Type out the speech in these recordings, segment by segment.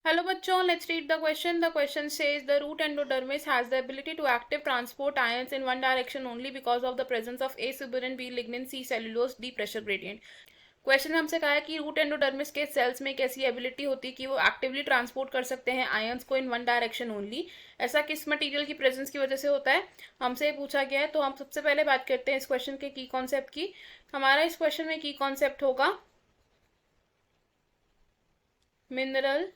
Hello bachon, let's read the question. The question says the root endodermis has the ability to active transport ions in one direction only because of the presence of A suberin, B lignin, C cellulose, D pressure gradient. Question में हमसे कहा है कि root endodermis के sales में एक ऐसी ability होती है कि वो एक्टिवली ट्रांसपोर्ट कर सकते हैं आयंस को इन वन डायरेक्शन ओनली। ऐसा किस मटेरियल की प्रेजेंस की वजह से होता है, हमसे पूछा गया है। तो हम सबसे पहले बात करते हैं इस क्वेश्चन के की कॉन्सेप्ट की। हमारा इस क्वेश्चन में की कॉन्सेप्ट होगा मिनरल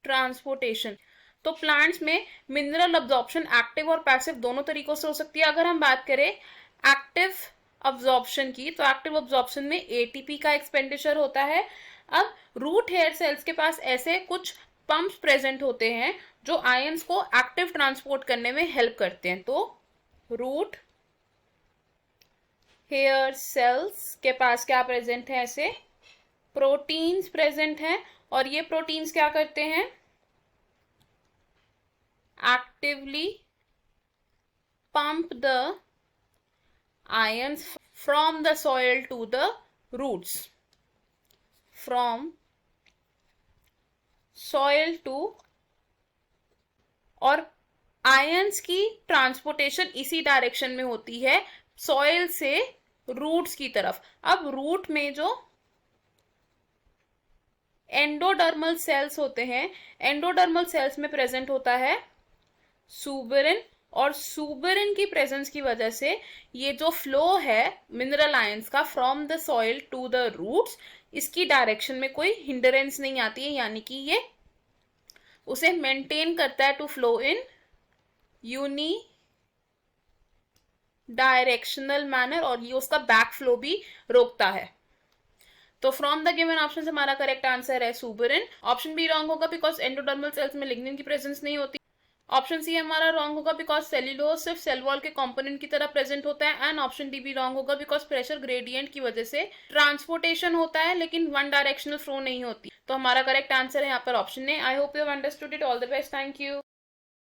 ट्रांसपोर्टेशन। तो प्लांट्स में मिनरल अब्जॉर्प्शन एक्टिव और पैसिव दोनों तरीकों से हो सकती है। अगर हम बात करें एक्टिव अब्जॉर्प्शन की, तो एक्टिव अब्जॉर्प्शन में एटीपी का एक्सपेंडिचर होता है। अब रूट हेयर सेल्स के पास ऐसे कुछ पंप्स प्रेजेंट होते हैं जो आयंस को एक्टिव ट्रांसपोर्ट करने में हेल्प करते हैं। तो रूट हेयर सेल्स के पास क्या प्रेजेंट है, ऐसे प्रोटीन्स प्रेजेंट हैं। और ये प्रोटीन्स क्या करते हैं, actively pump the ions from the soil to the roots, from soil to, और आयंस की ट्रांसपोर्टेशन इसी डायरेक्शन में होती है, सॉइल से रूट्स की तरफ। अब रूट में जो एंडोडर्मल सेल्स होते हैं, एंडोडर्मल सेल्स में प्रेजेंट होता है सुबेरिन, और सुबेरिन की प्रेजेंस की वजह से ये जो फ्लो है मिनरल आयंस का from the soil to the roots, इसकी डायरेक्शन में कोई हिंडरेंस नहीं आती है, यानी कि ये उसे मेंटेन करता है to flow in unidirectional manner, और ये उसका बैक फ्लो भी रोकता है। तो फ्रॉम द गिवन ऑप्शन से हमारा करेक्ट आंसर है सुबेरिन। ऑप्शन बी रॉन्ग होगा बिकॉज एंडोडर्मल सेल्स में लिग्निन की प्रेजेंस नहीं होती। ऑप्शन सी हमारा रॉन्ग होगा बिकॉज सेल्यूलोज सिर्फ सेल वॉल के कंपोनेंट की तरह प्रेजेंट होता है। एंड ऑप्शन डी भी रॉन्ग होगा बिकॉज प्रेशर ग्रेडियंट की वजह से ट्रांसपोर्टेशन होता है लेकिन वन डायरेक्शनल फ्लो नहीं होती। तो हमारा करेक्ट आंसर है यहाँ पर option A. I hope you have understood it. All the best, thank you.